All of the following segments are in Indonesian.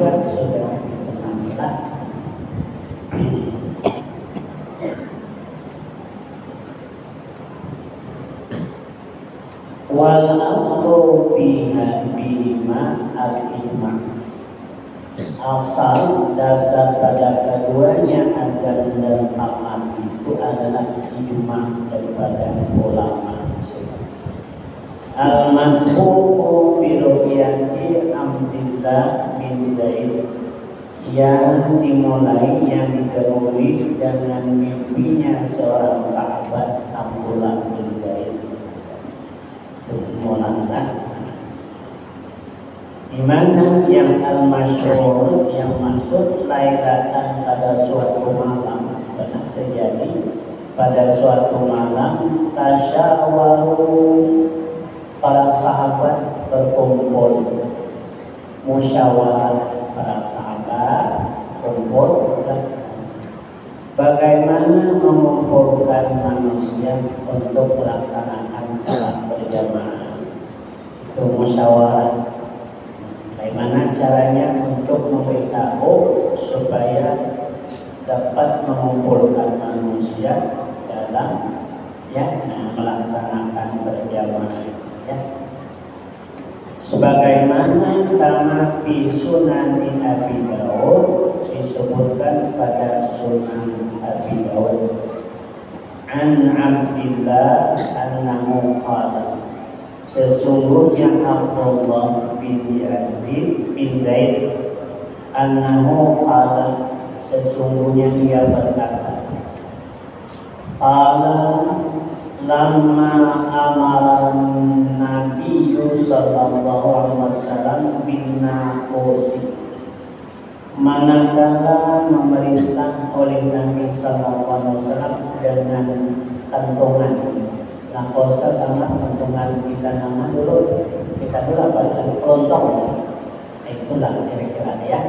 juga sudah tenanglah. Wal aslu biha bima al-ijma'. Asal dasar pada keduanya azan dan taat itu adalah ijma' daripada ulama. Al-masbuqu bi ru'yati Abdillah bin Zaid, yang dimulai yang didahului dengan mimpinya seorang sahabat Abdullah bin Zaid. Mulanya di mana yang al-masyhur, yang maksud lailatan pada suatu malam, pernah terjadi pada suatu malam tasyawaru, para sahabat berkumpul, musyawarah para sahabat kumpul bagaimana mengumpulkan manusia untuk melaksanakan salat berjamaah. Itu musyawarah. Bagaimana caranya untuk memberitahu supaya dapat mengumpulkan manusia dalam melaksanakan berjamaah. Sebagaimana kama fi Sunan Abi Dawud, disebutkan pada Sunan Abi Dawud, an Abdillah annahu qala, sesungguhnya Abdullah bin Zaid annahu qala, sesungguhnya dia berkata, qala lamma amara Nabi sallallahu alaihi wasallam bin naqusi, manakala memerintah oleh Nabi sallallahu alaihi wasallam dengan kantongan. Nakosa sama kantongan kita nama dulu, kita dulu apa? Kelontong. Itulah kira-kira ya.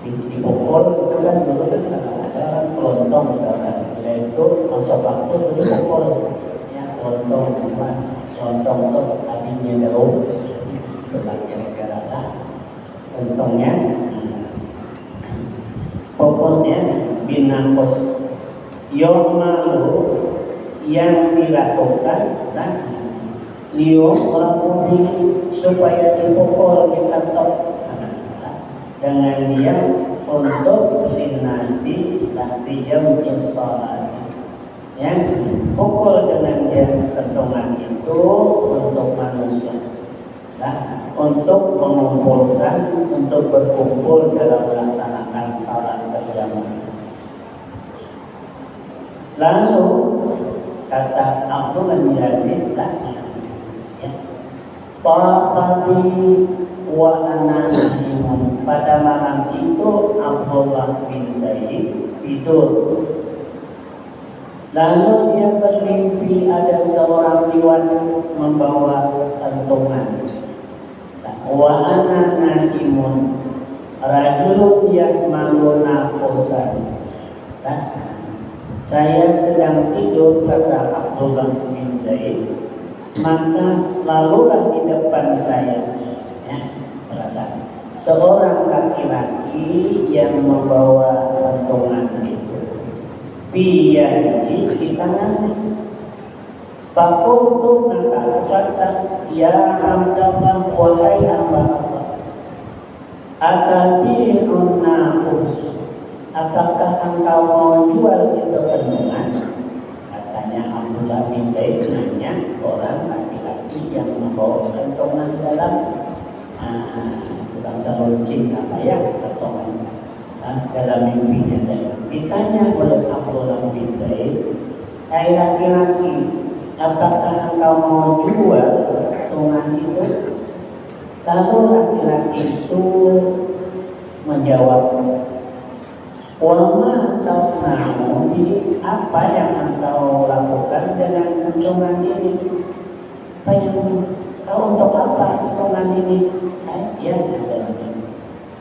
Di Bogor itu kan dulu kan ada kelontong, yaitu masuk waktu itu Bogor. Ya, kelontong itu abinya daun. Itulah kira-kira lah. Kelontongnya. Pokoknya binakos yomalu yang dilakukan liuqrabu supaya dipukul, diketok dengan dia untuk linasi nanti jam sholat. Ya, pukul dengan dia kentongan itu untuk manusia, untuk mengumpulkan, untuk berkumpul dalam melaksanakan salat berjamaah. Lalu kata Abdullah bin Yazid, Taqati wa ana na'imun, pada malam itu Abdullah bin Zaid tidur. Lalu dia bermimpi ada seorang iwan membawa kantongan. Wa ana na'imun rajulun yahmalu naqosan. Saya sedang tidur, kata Abdullah bin Zaid, maka lalulah di depan saya, perasaan seorang laki-laki yang membawa kantongan itu, biyadihi, di tangannya. Fakultu, maka kata, ya Abdullah, wahai hamba Allah, atabi'un naqus, apakah engkau mau jual itu kantongan? Katanya Abdullah bin Zaid nanya orang laki-laki yang membawa kantongan dalam sebangsa lonceng apa ya, kantongan dalam mimpinya. Ditanya oleh Abdullah bin Zaid, hai laki-laki, apakah engkau mau jual kantongan itu? Lalu laki-laki itu menjawab, wama tasna'u bi, apa yang engkau lakukan dengan kantongan ini? Apa yang kau untuk apa kantongan ini? Ya, adalah ini.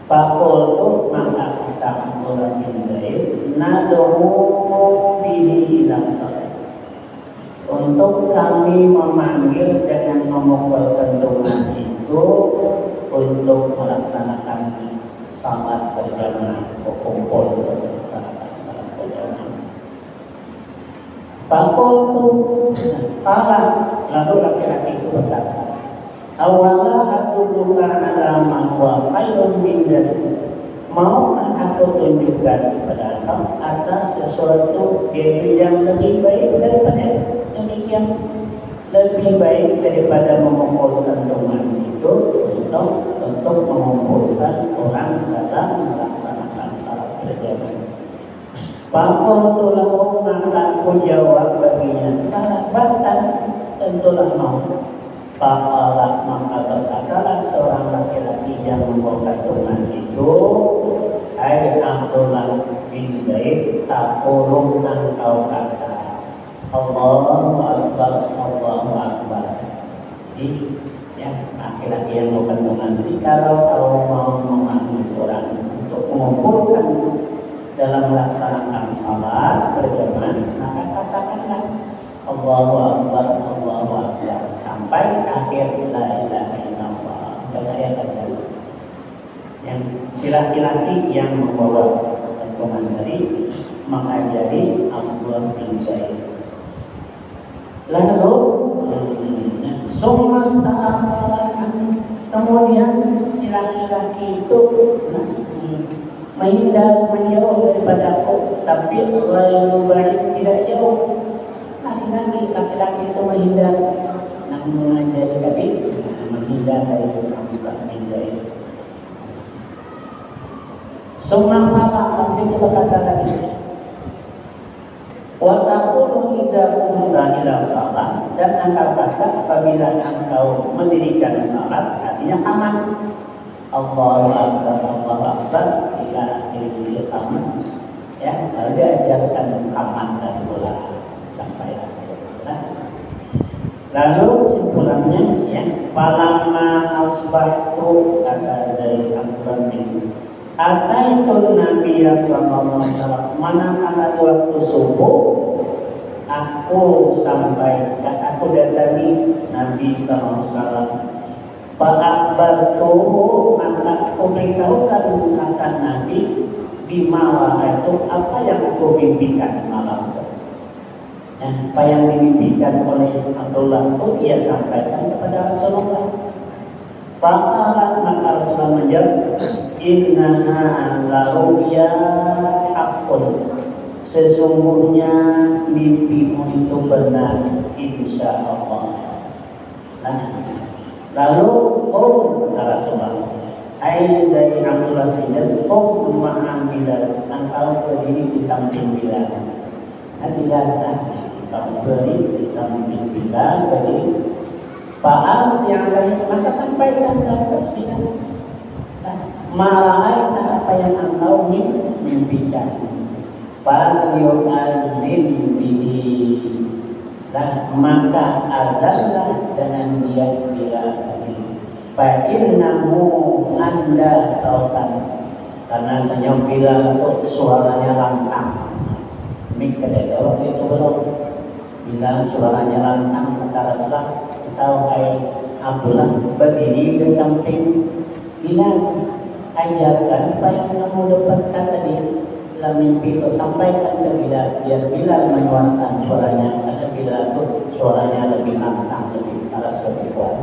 Fakultu, maka kata Abdullah bin Zaid, naduhu bihi ila shalah, untuk kami memanggil dengan memukul kantongan itu untuk melaksanakan salat berjamaah, berkumpul untuk melaksanakan salat berjamaah. Fakultu qala, lalu laki-laki itu berkata, awala aku buka ala mahwa khairun min dzalik. Mau aku tunjukkan kepada engkau atas sesuatu yang lebih baik daripada demikian, lebih baik daripada mengumpulkan teman itu untuk mengumpulkan orang dalam melaksanakan salat berjamaah. Fakultu lahu, maka aku jawab baginya, bahkan tentulah mau. Faqala, maka berkatalah seorang laki-laki yang membawa tungan itu, hai Abdullah bin Zaid, taqulu engkau kata Allahu Akbar, Allahu Akbar. Jadi ya, laki-laki yang membawa tungan ini, kalau kau mau memanggil orang untuk mengumpulkan dalam melaksanakan salat berjamaah, maka katakanlah Allahu Akbar, Allahu Akbar sampai akhir la ilaha illallah. Ayat azan. Yang si laki-laki yang membawa rombongan tadi maka jadi Abdullah bin Zaid. Lalu summa kemudian si laki-laki itu menghindar, menjauh daripada aku, tapi ghairu baik, tidak jauh. Laki-laki itu menghindar, namun menjadi tadi menghindar dari Abdullah bin Zaid. Summa qala, tapi dia berkata lagi, wa taqulu idza qumta ila shalah, dan engkau kata apabila engkau mendirikan salat, artinya aman. Allahu Akbar, Allahu Akbar ila akhiril aman. Ya, lalu dia ajarkan aman dan bola sampai akhir. Lalu simpulannya, ya, falamma asbahtu kata Zaid Abdullah bin Ataitun Nabiya sallallahu alaihi wasallam, manakala waktu subuh aku sampai dan aku datangi Nabi sallallahu alaihi wasallam. Fa akhbartuhu, maka aku beritahukan akan Nabi bima itu apa yang aku mimpikan malam itu. Apa yang dimimpikan oleh Abdullah itu ia sampaikan kepada Rasulullah. Faqala, maka Rasulullah menjawab, innaha la ru'ya haqqun, sesungguhnya mimpimu itu benar, insyaallah. Nah, lalu kata Rasulullah, ai Zaid Abdullah bin Zaid, maha Bilal, engkau berdiri di samping Bilal. Bilal, engkau berdiri di samping Bilal, berdiri. Fa'al yang lain, maka sampaikan dalam tasbih. Ma'alaina, apa yang engkau mimpikan. Fa'al yu'adzin bihi, dan maka azanlah dengan dia Bilal tadi. Fa'innahu anda sautan, karena senyum Bilal itu suaranya lantang. Mik kedai orang itu belum Bilal suaranya lantang, kata Rasulullah, tahu Abdullah berdiri ke samping Bilal, ajarkan apa yang kamu dapatkan tadi dalam mimpi itu, sampaikan ke Bilal biar Bilal menyuarakan suaranya, karena Bilal itu suaranya lebih lantang, lebih keras, lebih kuat.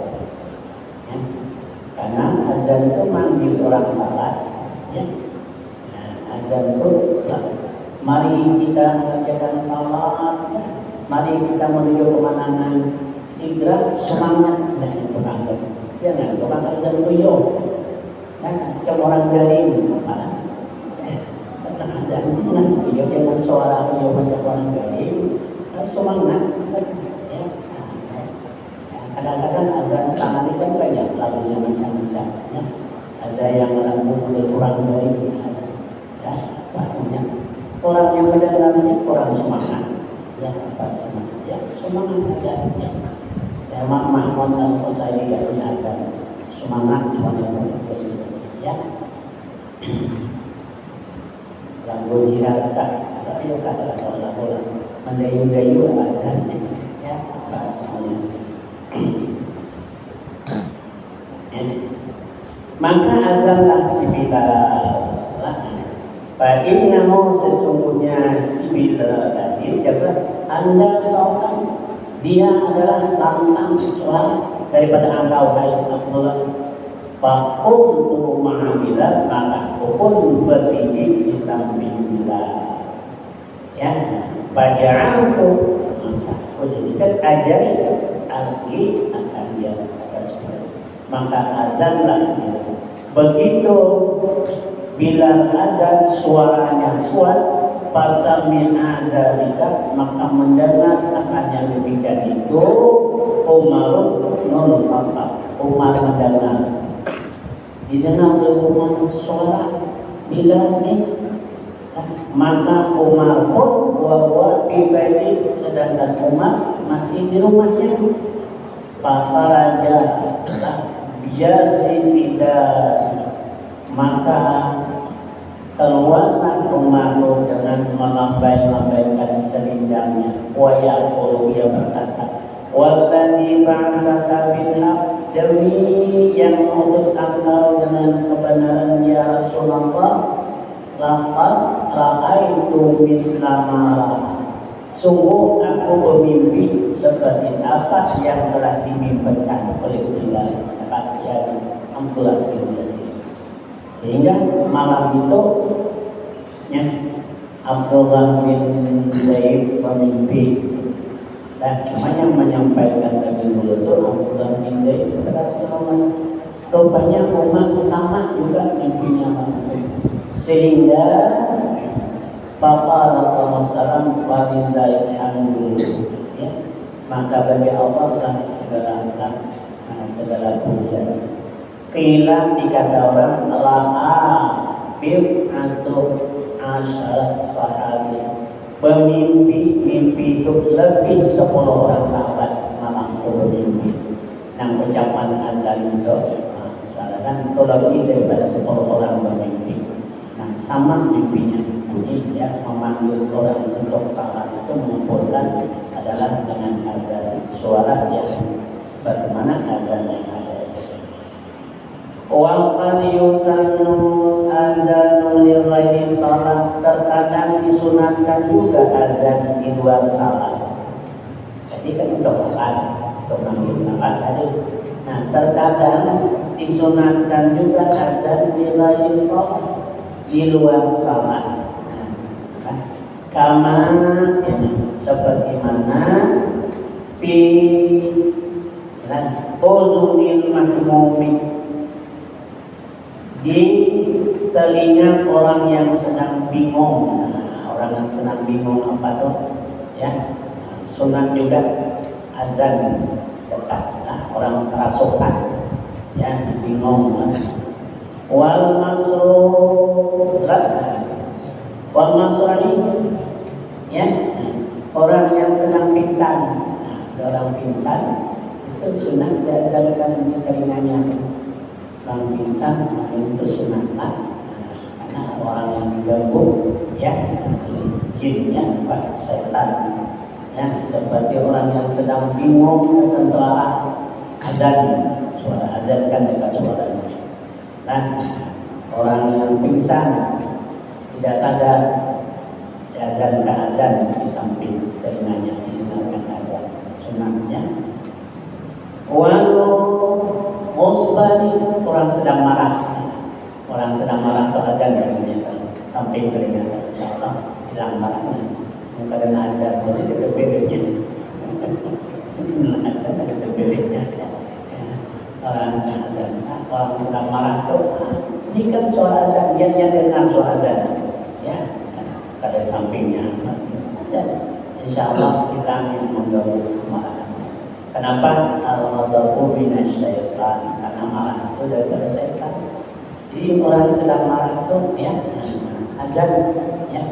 Ya. Karena azan itu manggil orang salat, ya. Nah, azan itu mari kita mengerjakan salat, ya. Mari kita menuju kemenangan, segera semangat dan berangkat. Jangan orang azan tuyo, nah cuma orang garing, mana? Azan jangan tuyo, jangan suara tuyo macam orang garing, semangat. Ya. Kadang-kadang azan sekarang ini kan banyak lagunya macam-macam. Ya. Ada yang lagu kurang garing, ya maksudnya orang yang mendengarnya kurang semangat. Ya, apa semangat? Ya, semangat aja. Ya. Saya Mahmud Al-Qasai ya punya azan semangat semuanya ya. Lagu jihad tapi kata orang mendayu-dayu azan ya, apa semuanya. maka azanlah si Bilal. Fa innahu sesungguhnya si Bilal tadi adalah anda seorang, dia adalah lantang suara daripada engkau hai Abdullah. Fa qultu ma'a Bilal, maka aku pun berdiri di samping Bilal. Ya, faja'altu, maka aku jadikan ajari alki akan dia atas Bilal. Maka azanlah Bilal. Begitu Bilal azan suaranya kuat, fasami'a zalika, maka mendengar akan yang demikian itu Umar bin Khattab. Umar mendengar, didengar oleh Umar suara Bilal ini, maka Umar pun wa bibaiti, sedangkan Umar masih di rumahnya. Faraja biyadin bidar, maka keluarlah Umar dengan melambai-lambaikan selendangnya. Wa yaqulu, ia berkata, walladzi ba'atsaka bil haqq, demi yang mengutus engkau dengan kebenaran ya Rasulullah, laqad ra'aitu mislama, sungguh aku bermimpi seperti apa yang telah dimimpikan oleh Bilal, yang Abdullah bin Yazid. Sehingga malam itu ya, Abdullah bin Zaid bermimpi, dan cuma yang menyampaikan tadi dulu itu Abdullah bin Zaid kepada Rasulullah. Rupanya Umar sama juga mimpinya, sehingga Bapak Rasulullah SAW walillahil hamdu, ya, maka bagi Allah lah segala puja. Qila, dikata orang, la'a bid'atu asyara sahabi, bermimpi mimpi itu lebih 10 orang sahabat malam itu bermimpi. Yang ucapan azan itu, kan itu lebih daripada 10 orang bermimpi. Nah, sama mimpinya bunyi, ya, memanggil orang untuk salat itu mengumpulkan adalah dengan azan, suara yang sebagaimana azan yang ada. Wa qad yusannu adzanu li ghairi shalah, terkadang disunatkan juga azan di luar salat. Jadi kan untuk salat, untuk manggil salat tadi. Nah, terkadang disunatkan juga azan di ghairi shalah, di luar salat. Nah, kama, seperti mana fi uzunil mahmumi, di telinga orang yang sedang bingung. Nah, orang yang sedang bingung apa tuh? Ya, sunat juga azan dekat. Nah, orang kerasukan, ya, bingung. Wal masrani, ya, orang yang sedang pingsan. Nah, orang pingsan itu sunat diazankan di telinganya. Orang pingsan itu sunatlah, karena orang yang diganggu, ya, jinnya, setan, ya, seperti orang yang sedang bingung tentu arah azan, suara azan kan dekat suaranya. Nah, orang yang pingsan tidak sadar, diazankan azan di samping telinganya, didengarkan azan, sunatnya. Musbani, orang sedang marah ke azan dari samping telinga, insyaallah hilang marahnya. Karena azan boleh beda-bedanya. Orang azan, orang sedang marah tuh, ini kan suara azan, dia dengar suara azan, ya, pada sampingnya azan, insyaallah hilang yang mengganggu marah. Kenapa? Al-ghadabu minasyaitan, karena marah itu daripada syaitan. Jadi orang sedang marah itu, ya, azan, ya.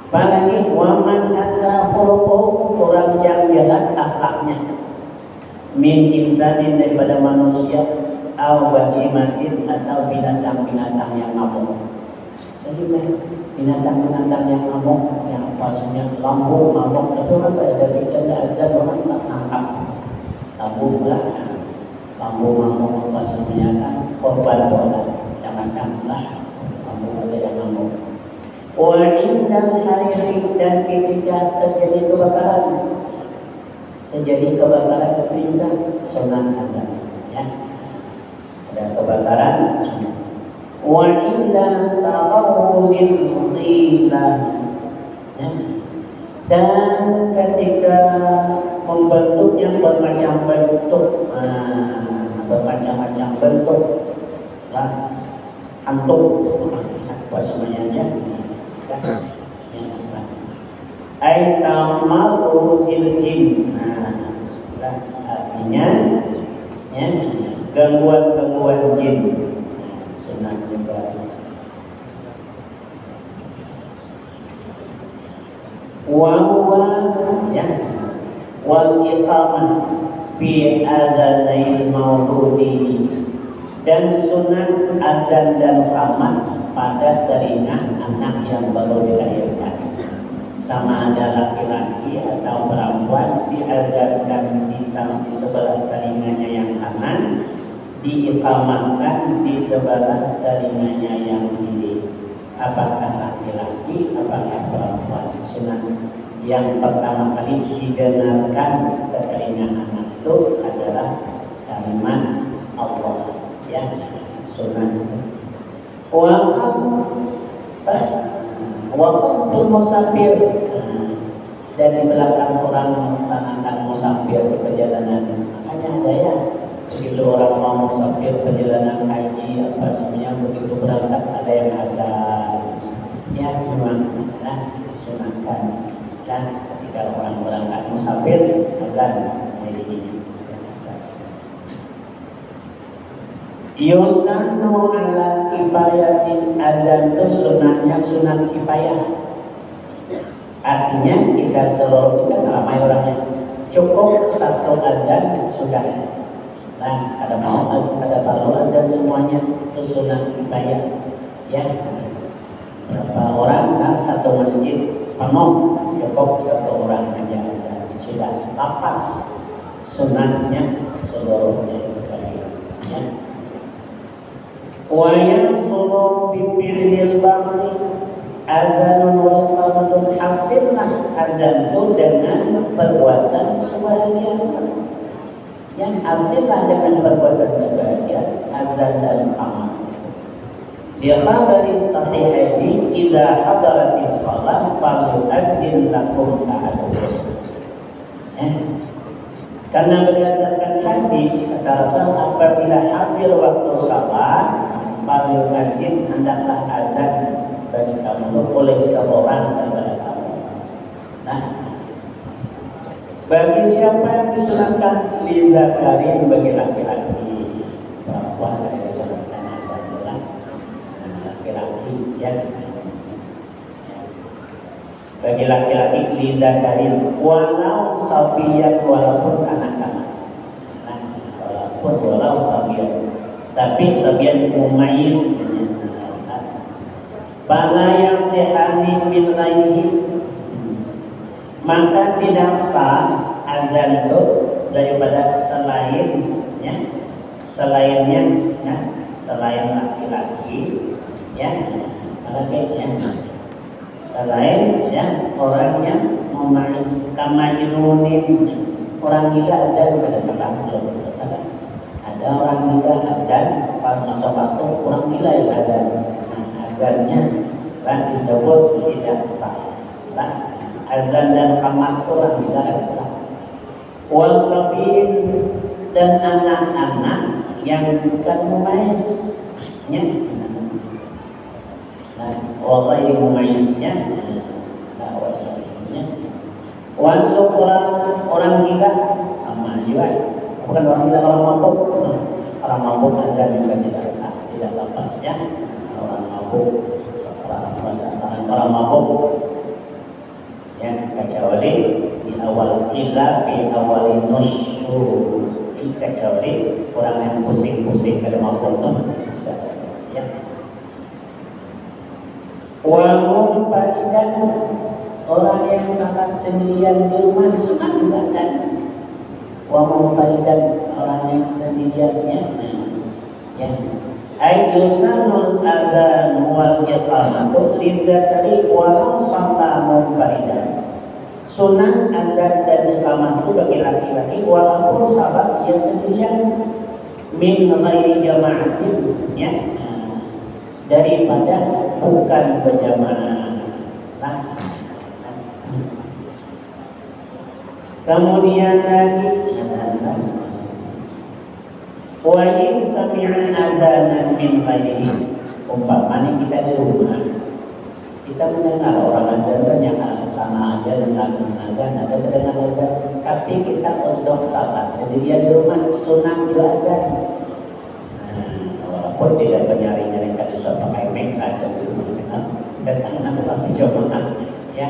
Apalagi waman asa khuluquhu, orang yang jahat akhlaknya, min insanin, daripada manusia, au bahimatin, atau binatang-binatang yang mabuk. Jadi binatang-binatang yang mabuk, yang maksudnya lampu mabuk, itu kan pada dari azan orang tak nangkap lampu pula. mampu apa semuanya kan korban bola macam-macam lah, mampu ada yang mampu. Indal hari dan ketika terjadi kebakaran itu juga sunat azan, ya. Ada kebakaran sunat. Indal ta'awudil dhilah, ya. Dan ketika membentuknya bermacam-macam bentuk lah, antum apa semuanya Aitamaul jin. Artinya ya, gangguan jin. Sunat juga. Ya, wal iqamah fi adzanail mauludi, dan sunat azan dan qamat pada telinga anak yang baru dilahirkan, sama ada laki-laki atau perempuan, diazankan di sebelah telinganya yang kanan, diiqamahkan di sebelah telinganya yang kiri. Apakah laki-laki, apakah perempuan? Sunat yang pertama kali didengarkan ke telinga anak itu adalah kalimat Allah, ya, sunat. Waqtul musafir, dan di belakang orang melaksanakan musafir perjalanan. Makanya ada ya, begitu orang mau musafir perjalanan haji apa semuanya, begitu berangkat ada yang azan, ya, sunatkan. Dan ketika orang berangkat musafir azan jadi ini. Yusanu ala kifayatin, azan itu sunatnya sunat kifayah. Artinya kita seluruh kita ramai orangnya, cukup satu azan sudah. Nah, ada mau ada baru azan semuanya itu sunat kifayah. Ya, berapa orang kan satu masjid penuh, cukup satu orang aja azan sudah lepas sunatnya seluruhnya. Ya. Wa yansuru bibiril baqi azanun wa qamatun, hasillah azan itu dengan perbuatan sebahagian, yang hasillah dengan perbuatan sebahagian azan dan qamat. Dia khabari sahihaini idza hadaratis shalah falyu'adzin lakum ta'ala. Karena berdasarkan hadis kata Rasul, apabila hadir waktu salat, falyu'adzin, hendaklah azan bagi kamu oleh seorang daripada kamu. Nah, bagi siapa yang disunatkan li zakarin, bagi laki-laki, perempuan dari disunatkan azan adalah laki-laki, ya. Bagi laki-laki li zakarin walau sabiyan, walaupun anak-anak. Nah, walau sabiyan, tapi sabiyan mumayyiz. Bala yang sehani min laihi, maka tidak sah azan itu daripada selainnya, ya, selain laki-laki, ya, selain ya orang yang memayis kamajnunin, orang gila azan pada saat ada orang gila azan pas masuk waktu, orang gila yang azan. Azannya kan disebut tidak sah. Nah, azan dan qamat itu orang tidak sah. Wal sabiin, dan anak-anak yang bukan mumayiznya. Nah, wallahi mumayiznya, nah, wasabiinnya. Wal sukran, orang gila sama juga. Bukan orang gila, orang mabuk. Orang mabuk azan juga tidak sah, tidak lepas, ya. Orang mabuk, orang mabuk, ya, kecuali di awal kila, di awal nusyur, kecuali orang yang pusing-pusing kalau mabuk itu bisa, ya. Walaupun padidan, orang yang sangat sendirian di rumah sunat juga kan. Walaupun padidan orang yang sendiriannya. Ya. Ayyusanul azan wal iqamatu lidzakari walau salla munfaridan. Sunnah azan dan iqamah itu bagi laki-laki walaupun salat dia sendirian min ghairi jama'atin, ya. Daripada bukan berjamaah. Nah. Kemudian lagi wa in sami'a adzanan min ghairihi. Umpamanya kita di rumah, kita mendengar orang azan banyak sama aja dengan azan, ada terdengar azan, tapi kita untuk salat sendirian di rumah sunah juga azan. Walaupun tidak nyari-nyari kata suara pakai mic ada di rumah, datang nama coba, ya,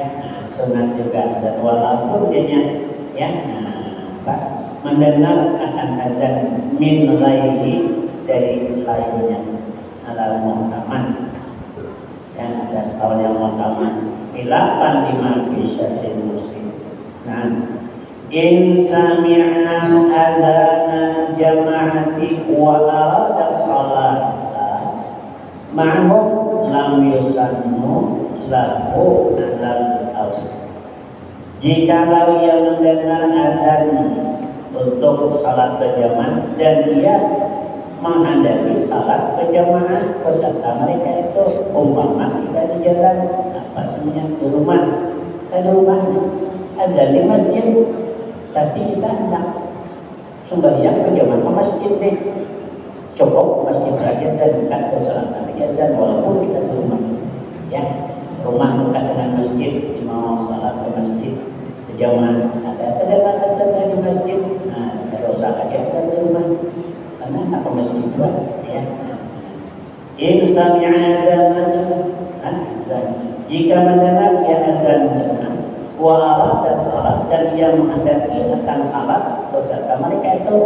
sunah juga azan walaupun dia ya, mendengar akan azan min ghairihi dari lainnya alal muhtaman. Dan ada sekali yang muhtaman khilafan lima fi syarhil muslim. Nah, in sami'na adzana jama'ati wa arada salata ma'hum lam yusannu lahu alal awal. Jikalau ia mendengar azan untuk salat berjamaah dan dia menghadapi salat berjamaah beserta mereka itu, umpama kita di jalan apa semuanya di rumah, di rumahnya azan di masjid, tapi kita hendak sembahyang berjamaah ke masjid deh, cukup masjid saja azan ke salat azan walaupun kita di rumah, ya, rumah dekat dengan masjid, mau salat ke masjid berjamaah ada terdapat azan di masjid, nah ada usaha aja azan di rumah karena tak ke masjid juga, ya. In sami'a azan, jika mendengar ia azan wa arada salat dan ia menghadapi akan salat beserta mereka itu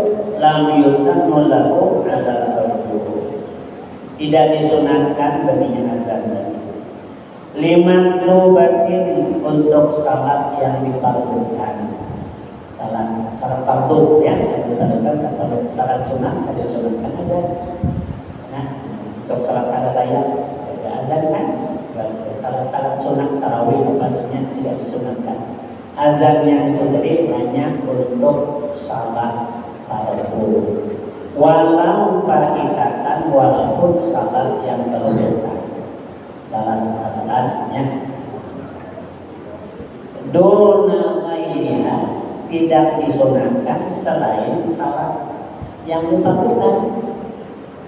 lam yusannu lahu ala al-wudu, tidak disunahkan baginya azan. Lima nubatin untuk salat yang difardukan, salat fardu yang saya difardukan, salat sunnah ada disunahkan azan. Nah, untuk salat kada raya ada azan kan, salat sunnah tarawih maksudnya tidak disunahkan. Azan yang itu tadi hanya untuk salat fardu, walau faridatan, walaupun salat yang terlupakan. Salat salatnya dona ghairiha, tidak disunahkan selain salat yang dilakukan.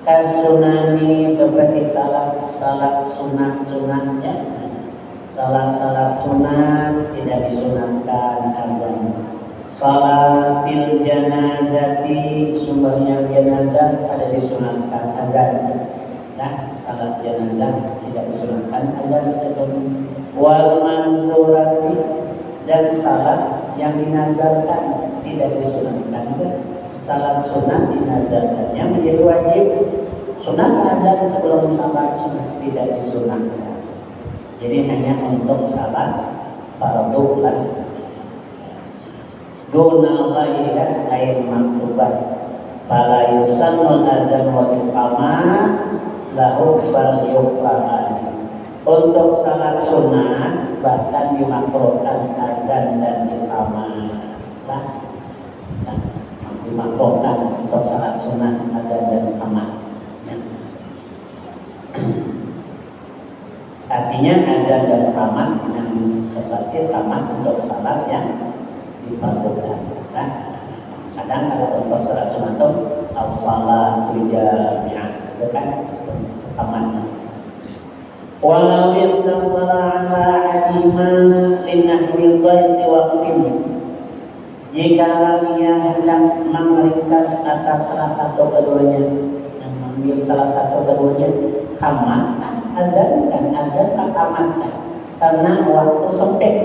Kasunani seperti salat sunat-sunatnya, salat sunat tidak disunahkan azan. Salatil janazati, sembahyang jenazah ada disunahkan azan. Nah, salat jenazah tidak disunahkan azan sebelum. Wal manzurati, dan salat yang dinazarkan tidak disunahkan. Salat sunat dinazarkannya menjadi wajib. Sunat azan sebelum salat sunat tidak disunahkan. Jadi hanya untuk salat fardu lah. Duna ghairiha air maktubah. Fala yusannul adzan wa iqamah lahu bal yuqaman. Untuk salat sunat bahkan dimakruhkan azan dan iqamah. Dimakruhkan untuk salat sunat azan dan iqamah. Artinya azan dan iqamah yang seperti iqamah untuk salat yang difardukan. Kadang kalau untuk salat sunat itu as-salatu jami'ah, itu kan iqamahnya. Walau yattasala ala adima linahwi dhaiti waqtin, jika ia hendak meringkas atas salah satu keduanya, mengambil salah satu keduanya, kamat azan kan azan tak kamat kan, karena waktu sempit,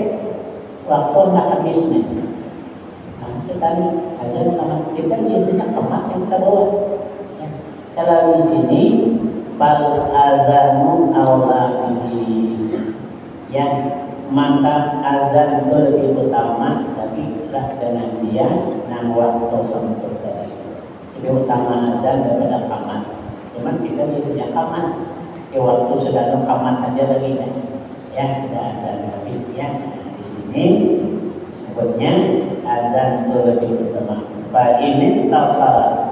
waktu tak habisnya. Nah, kita nih azan kamat, kita biasanya kamat yang kedua. Ya. Kalau di sini bal azanu aula bihi, ya, maka azan itu lebih utama, tapi lah dengan dia nang waktu sempurna. lebih utama azan daripada qamat. Cuman kita biasanya qamat. Di waktu sudah qamat aja lagi kan. Ya, tidak azan tapi ya di sini sebutnya azan itu lebih utama. Fa ini tasal.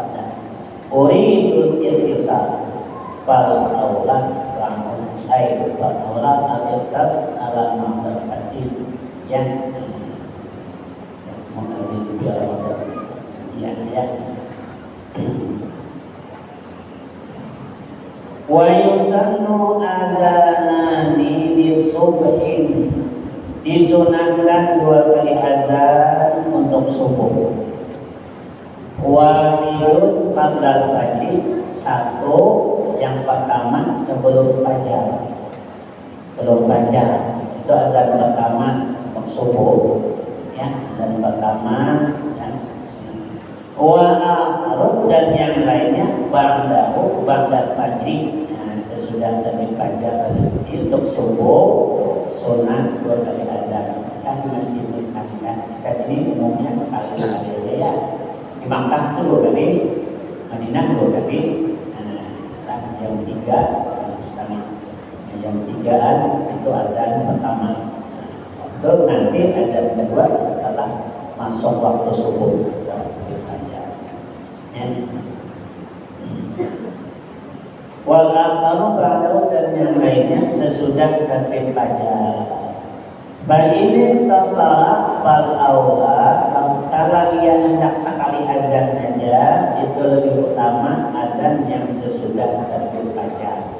Uridul ittisal fal aula ramal ay fal aula al-ittas ala ma'rifati yang mengalami biar ya. Wa yusannu azanani di subhin, disunahkan 2 kali azan untuk subuh. Wahidun qabla pagi, 1 yang pertama sebelum fajar. Sebelum fajar itu azan pertama untuk subuh ya, azan pertama ya. Wa akharu dan yang lainnya ba'dahu ba'da pagi. Nah, sesudah terbit fajar untuk subuh sunat 2 kali azan. Kan masjid sekali kan. Kasih umumnya sekali ya. Di Makkah itu 2 kali, Madinah 2 kali. Nah, jam 3 jam 3-an itu azan pertama. Waktu nanti azan kedua setelah masuk waktu subuh. Wal akharu ba'dahu dan yang lainnya sesudah terbit fajar. Bainin tersalah fal aula, kalau ia hendak sekali azan saja itu lebih utama azan yang sesudah terbit fajar,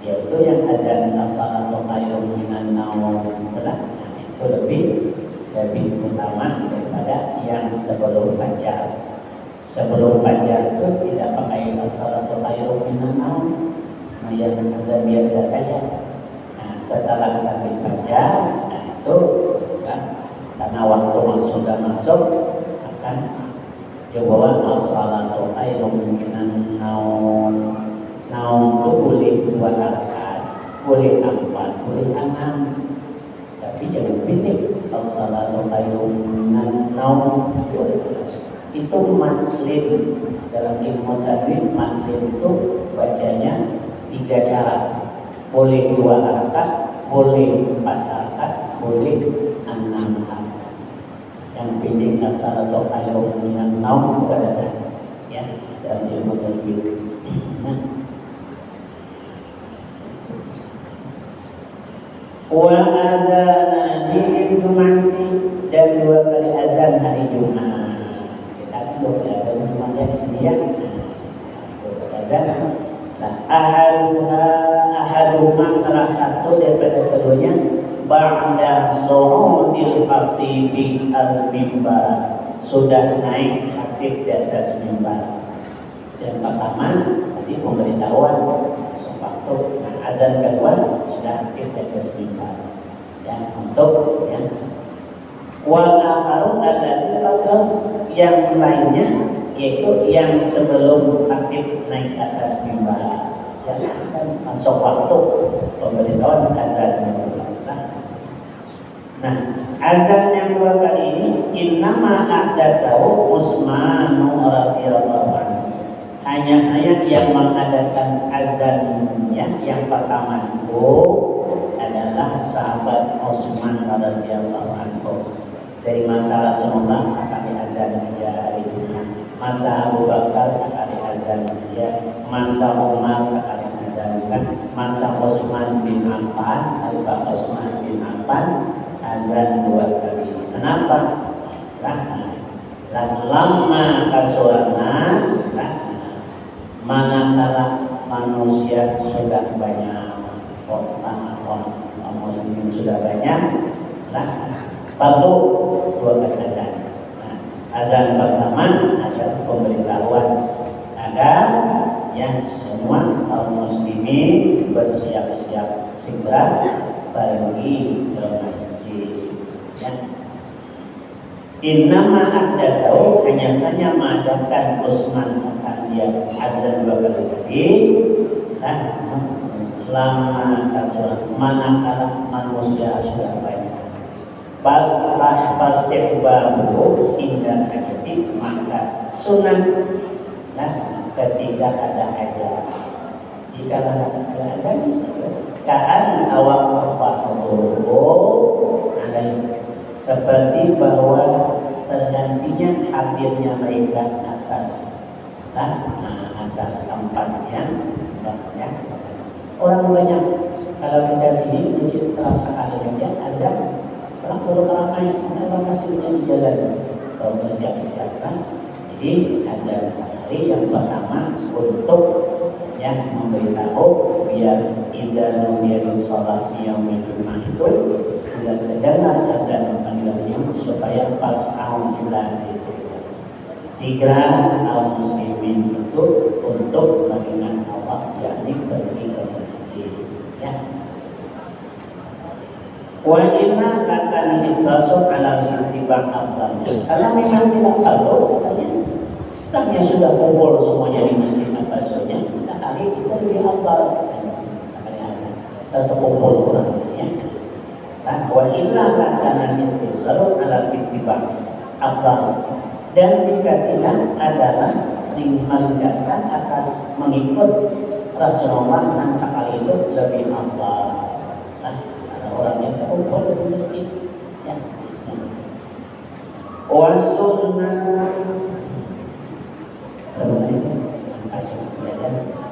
yaitu yang azan as-salatu khairun minan naum. Itu lebih utama daripada yang sebelum fajar. Sebelum fajar itu tidak pakai as-salatu khairun minan naum, yang azan biasa saja. Nah, setelah terbit fajar itu kan, karena waktu sudah masuk akan dibawa as-salatu khairun minan naum. Naum itu boleh 2 rakaat, boleh 4, boleh 6, tapi jangan pilih as-salatu khairun minan naum. Itu matlin dalam ilmu tajwid. Matlin itu bacanya 3 cara, boleh 2 rakaat, boleh 4 rakaat, boleh 6 rakaat. Yang pilih as-salatu khairun minan naum pada ya dalam ilmu tajwid. Wa adzana di Jum'ati dan 2 kali azan hari Jumat. Kita kan 2 kali azan Jumat ya di sini ya. 2 kali azan. Nah, ahaduma salah satu daripada keduanya ba'da su'udil khatibi al-mimbar, sudah naik khatib di atas mimbar. Yang pertama tadi pemberitahuan waktu azan kedua sudah khatib di atas mimbar. Yang untuk yang wal akharu yang lainnya yaitu yang sebelum khatib naik ke atas mimbar. Yang akan masuk waktu pemberitahuan azan. Nah, azan yang 2 kali ini innama ahdatsahu Utsman radhiyallahu anhu. Hanya saya yang mengadakan azannya yang pertama itu adalah sahabat Utsman radhiyallahu anhu. Dari masa Rasulullah sekali azan dia hari ini, masa Abu Bakar sekali azan dia, masa Umar sekali azan kan, masa Utsman bin Affan, Khalifah Utsman bin Affan azan 2 kali. Kenapa? Lama kasuanas, manakala manusia sudah banyak, muslim sudah banyak, perlu 2 kali azan. Nah, azan pertama adalah pemberitahuan agar yang semua kaum muslimin bersiap-siap segera pergi ke masjid. Ya. Innama ahdatsahu, hanya saja mengadakan Utsman akan dia azan 2 kali tadi. Lama kasur manakala manusia sudah banyak. Pasti baru indah hati, maka sunnah Nah, ketika ada azan, jika ada azan, kaan awak ada seperti bahwa tergantinya hadirnya mereka atas tempatnya, ya. Orang banyak kalau kita sini masjid terasa sekali aja ada orang turun keramaian, ada masjidnya di jalan kalau bersiap-siapkan. Jadi azan sehari yang pertama untuk yang memberitahu biar tidak membiarkan sholat yang Jumat itu tidak terdengar azan panggilannya supaya pas alhamdulillah itu segera kaum muslimin itu untuk mengingat Allah yakni pergi ke masjid, ya. Wa inna kata nitasuk ala intibak abdan. Kalau memang tidak tahu, katanya sudah kumpul semuanya di masjid abadnya. Sekali kita lebih abad, sekali ada kumpul orangnya. Nah, wa inna kata nitasuk ala intibak abdan. Dan dikatakan adalah menegaskan atas mengikut Rasulullah yang sekali itu lebih abad. Nah, ada orang yang terkumpul di masjid, ya, wasunnah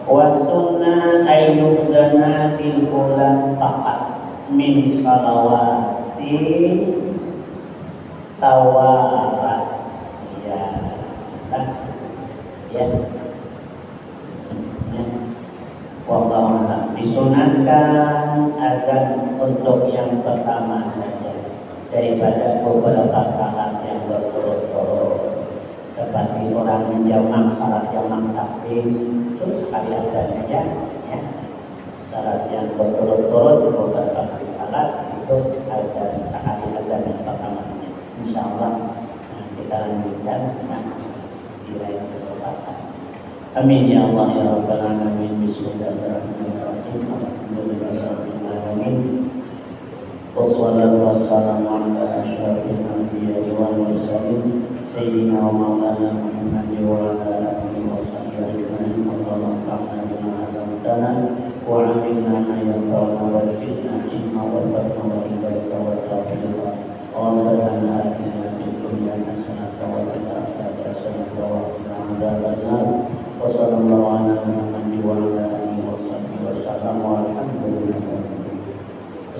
wasunnah ayyubdana bil ulan faqat min salawati tawarat, ya, ya. Wallahu a'lam. Disunahkan azan untuk yang pertama saja daripada beberapa salat yang berturut-turut, seperti orang menjamak salat jamak takbir itu sekali azan saja, ya. Salat yang berturut-turut beberapa kali salat itu azan sekali azan yang pertama. Insyaallah kita lanjutkan di lain kesempatan. Amin ya Allah ya Rabbal alamin. Bismillahirrahmanirrahim. Alhamdulillahirabbil alamin. Wassalatu wassalamu ala asyrafil anbiya'i wal mursalin sayyidina wa maulana Muhammadin wa ala alihi wa sahbihi ajma'in. Allahumma anfa'na bima 'allamtana wa 'allimna ma yanfa'una wa zidna ilma wa fahma wa hidayah wa tawfiqa. Rabbana atina fid dunya hasanatan wa fil akhirati hasanatan wa qina adzabannar. Wassallallahu ala Muhammadin wa ala alihi wasallam.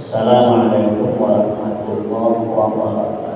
Assalamualaikum warahmatullahi wabarakatuh.